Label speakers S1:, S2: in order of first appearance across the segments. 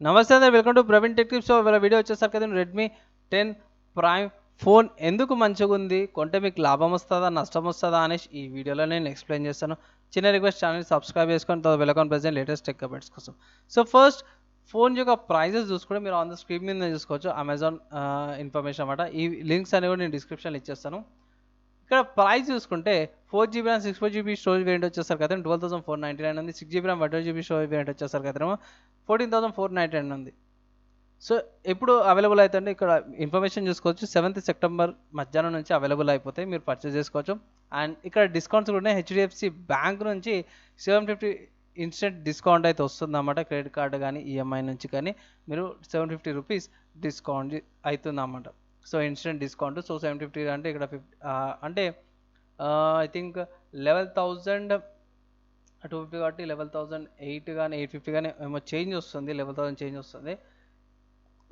S1: నమస్తే అందరూ, welcome to Praveen tech tips. ఇవాళ వీడియో వచ్చేసరికి అయితే రెడ్మీ 10 ప్రైమ్ ఫోన్ ఎందుకు మంచిగా ఉంది, కొంటే మీకు లాభం వస్తుందా నష్టం వస్తుందా అనేసి ఈ వీడియోలో నేను ఎక్స్ప్లెయిన్ చేస్తాను. చిన్న రిక్వెస్ట్, ఛానల్ సబ్స్క్రైబ్ చేసుకొని తర్వాత welcome present latest tech updates కోసం. సో ఫస్ట్ ఫోన్ యొక్క ప్రైజెస్ చూసుకుంటే మీరు ఆన్ ద స్క్రీన్ మీద చూసుకోవచ్చు. అమెజాన్ ఇన్ఫర్మేషన్ అనమాట. ఈ లింక్స్ అనేవి కూడా నేను డిస్క్రిప్షన్లో ఇచ్చేస్తాను. ఇక్కడ ప్రైస్ చూసుకుంటే 4GB RAM 64GB storage variant వచ్చేసరికి అయితే 12,499 ఉంది. 6GB RAM 128GB storage variant వచ్చేసరికి అయితే 14,499 ఉంది. సో ఎప్పుడు అవైలబుల్ అవుతుంది ఇక్కడ ఇన్ఫర్మేషన్ చూసుకోవచ్చు. 7th సెప్టెంబర్ మధ్యాహ్నం నుంచి అవైలబుల్ అయిపోతాయి, మీరు పర్చేస్ చేసుకోవచ్చు. అండ్ ఇక్కడ డిస్కౌంట్స్ కూడా ఉన్నాయి. హెచ్డిఎఫ్సి బ్యాంక్ నుంచి 750 ఇన్స్టెంట్ డిస్కౌంట్ అయితే వస్తుంది అన్నమాట. క్రెడిట్ కార్డు కానీ ఈఎంఐ నుంచి కానీ మీరు 750 రూపీస్ డిస్కౌంట్ అవుతుంది అన్నమాట. So instant discount. సో 750 అంటే ఇక్కడ 50 అంటే ఐ థింక్ 11,250 కాబట్టి 11,008 కానీ 850 కానీ ఏమో చేంజ్ వస్తుంది, 11,000 చేంజ్ వస్తుంది.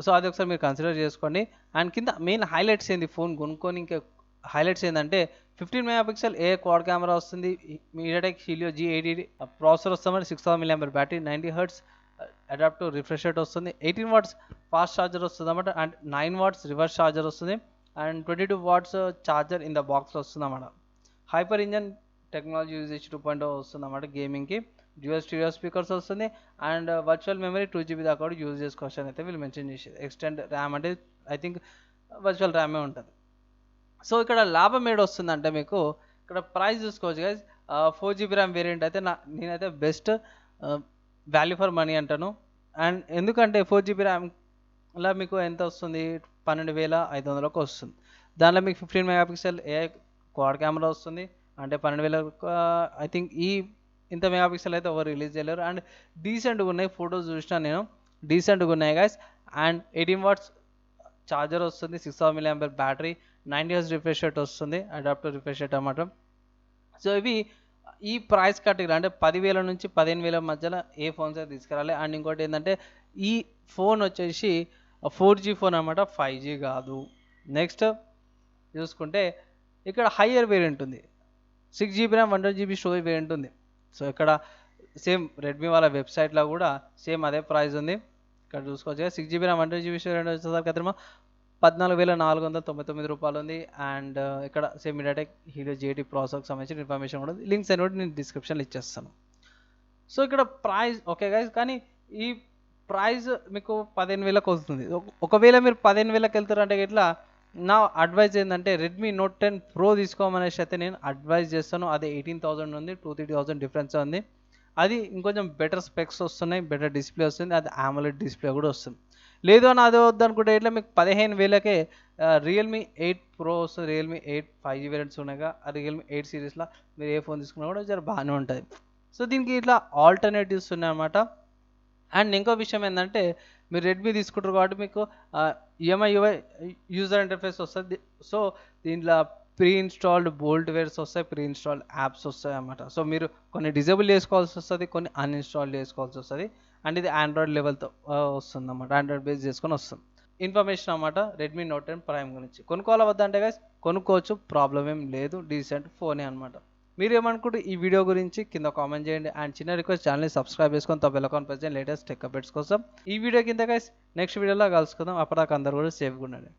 S1: సో అది ఒకసారి మీరు కన్సిడర్ చేసుకోండి. అండ్ కింద మెయిన్ హైలైట్స్ ఏంది, ఫోన్ కొనుక్కొని ఇంకా హైలైట్స్ ఏంటంటే 15 మెగాపిక్సెల్ ఏ క్వాడ్ కెమెరా వస్తుంది, MediaTek Helio G88 ప్రాసెసర్ వస్తుంది, 6000 mAh battery, 90 Hz adaptive refresh rate వస్తుంది, 18 వాట్స్ ఫాస్ట్ ఛార్జర్ వస్తుంది అన్నమాట. అండ్ 9 వాట్స్ రివర్స్ ఛార్జర్ వస్తుంది, and 22 watts charger in the బాక్స్లో వస్తుంది అన్నమాట. హైపర్ ఇంజన్ టెక్నాలజీ యూజేజ్ 2.0 వస్తుంది అన్నమాట గేమింగ్కి. డ్యూయల్ స్టీరియో స్పీకర్స్ వస్తుంది. అండ్ వర్చువల్ మెమరీ 2GB దాకా కూడా యూజ్ చేసుకోవచ్చు అని అయితే వీళ్ళు మెన్షన్ చేసేది. ఎక్స్టెండ్ ర్యామ్ అంటే ఐ థింక్ వర్చువల్ ర్యామే ఉంటుంది. సో ఇక్కడ లాభం ఏడు వస్తుందంటే మీకు ఇక్కడ ప్రైస్ చూసుకోవచ్చు గైస్. 4GB ర్యామ్ వేరియంట్ అయితే నేనైతే బెస్ట్ వాల్యూ ఫర్ మనీ అంటాను. అండ్ ఎందుకంటే 4GB ర్యామ్లో మీకు ఎంత వస్తుంది, 12,500కు వస్తుంది. దానిలో మీకు 15 మెగాపిక్సెల్ ఏ క్వాడ్ కెమెరా వస్తుంది. అంటే 12,000 ఐ థింక్ ఇంత మెగాపిక్సెల్ అయితే ఎవరు రిలీజ్ చేయలేరు. అండ్ డీసెంట్గా ఉన్నాయి, ఫొటోస్ చూసినా నేను డీసెంట్గా ఉన్నాయి గైస్. అండ్ 18 వాట్స్ ఛార్జర్ వస్తుంది, 6000 mAh battery, 90 Hz refresh rate వస్తుంది, అడాప్టివ్ రిఫ్రెష్ రేట్ అన్నమాట. సో ఇవి ఈ ప్రైస్ కేటగిరీ అంటే 10,000 నుంచి 15,000 మధ్యలో ఏ ఫోన్స్ అయితే తీసుకురాలి. అండ్ ఇంకోటి ఏంటంటే ఈ ఫోన్ వచ్చేసి 4G ఫోన్ అనమాట, 5G కాదు. నెక్స్ట్ చూసుకుంటే ఇక్కడ హయ్యర్ వేరియంట్ ఉంది, 6GB RAM 128GB storage variant ఉంది. సో ఇక్కడ సేమ్ రెడ్మీ వాళ్ళ వెబ్సైట్లో కూడా సేమ్ అదే ప్రైస్ ఉంది. ఇక్కడ చూసుకోవచ్చు, 6GB ర్యామ్ 128GB స్టోరేజ్ వచ్చేసరికి అయితే 14,499 రూపాయలు ఉంది. అండ్ ఇక్కడ సేమ్ MediaTek Helio G88 ప్రాసెసర్కి సంబంధించిన ఇన్ఫర్మేషన్ కూడా లింక్స్ అనేవి నేను డిస్క్రిప్షన్లో ఇచ్చేస్తాను. సో ఇక్కడ ప్రైస్ ఓకే గైస్, కానీ ఈ ప్రైస్ మీకు 15,000కి వస్తుంది. ఒకవేళ మీరు 15,000కి వెళ్తారంటే ఇట్లా నా అడ్వైజ్ ఏంటంటే రెడ్మీ నోట్ 10 ప్రో తీసుకోమనేసి అయితే నేను అడ్వైజ్ చేస్తాను. అదే 18,000 ఉంది, 2-3,000 డిఫరెన్స్ ఉంది. అది ఇంకొంచెం బెటర్ స్పెక్స్ వస్తున్నాయి, బెటర్ డిస్ప్లే వస్తుంది, అది AMOLED డిస్ప్లే కూడా వస్తుంది. లేదు అని అదే వద్దనుకుంటే ఇట్లా మీకు 15,000కే రియల్మీ 8 ప్రో వస్తుంది, రియల్మీ 8 5G వేరియంట్స్ ఉన్నాయిగా. ఆ రియల్మీ 8 సిరీస్లో మీరు ఏ ఫోన్ తీసుకున్నా కూడా జర బాగానే ఉంటుంది. సో దీనికి ఇట్లా ఆల్టర్నేటివ్స్ ఉన్నాయన్నమాట. అండ్ ఇంకో విషయం ఏంటంటే మీరు రెడ్మీ తీసుకుంటారు కాబట్టి మీకు ఈఎంఐ యూజర్ ఇంటర్ఫేస్ వస్తుంది. సో దీంట్లో ప్రీ ఇన్స్టాల్డ్ బోల్ట్వేర్స్ వస్తాయి, ప్రీ ఇన్స్టాల్డ్ యాప్స్ వస్తాయి అన్నమాట. సో మీరు కొన్ని డిజేబుల్ చేసుకోవాల్సి వస్తుంది, కొన్ని అన్ఇన్స్టాల్ చేసుకోవాల్సి వస్తుంది. అండ్ ఇది ఆండ్రాయిడ్ లెవెల్తో వస్తుంది అన్నమాట, ఆండ్రాయిడ్ బేస్ చేసుకొని వస్తుంది ఇన్ఫర్మేషన్ అన్నమాట. రెడ్మీ నోట్ 10 ప్రైమ్ గురించి కొనుక్కోవాలా వద్దా అంటే గైస్ కొనుక్కోవచ్చు, ప్రాబ్లం ఏం లేదు, డీసెంట్ ఫోనే అనమాట. మీరు ఏమనుకుంటే ఈ వీడియో గురించి కింద కామెంట్ చేయండి. అండ్ చిన్న రిక్వెస్ట్, ఛానల్ని సబ్స్క్రైబ్ చేసుకొని బెల్ ఐకాన్ ప్రెస్ చేయండి లేటెస్ట్ టెక్ అప్డేట్స్ కోసం. ఈ వీడియో కింద గైస్ నెక్స్ట్ వీడియోలో కలుసుకుందాం. అప్పటిదాకా అందరూ కూడా సేఫ్గా ఉండండి.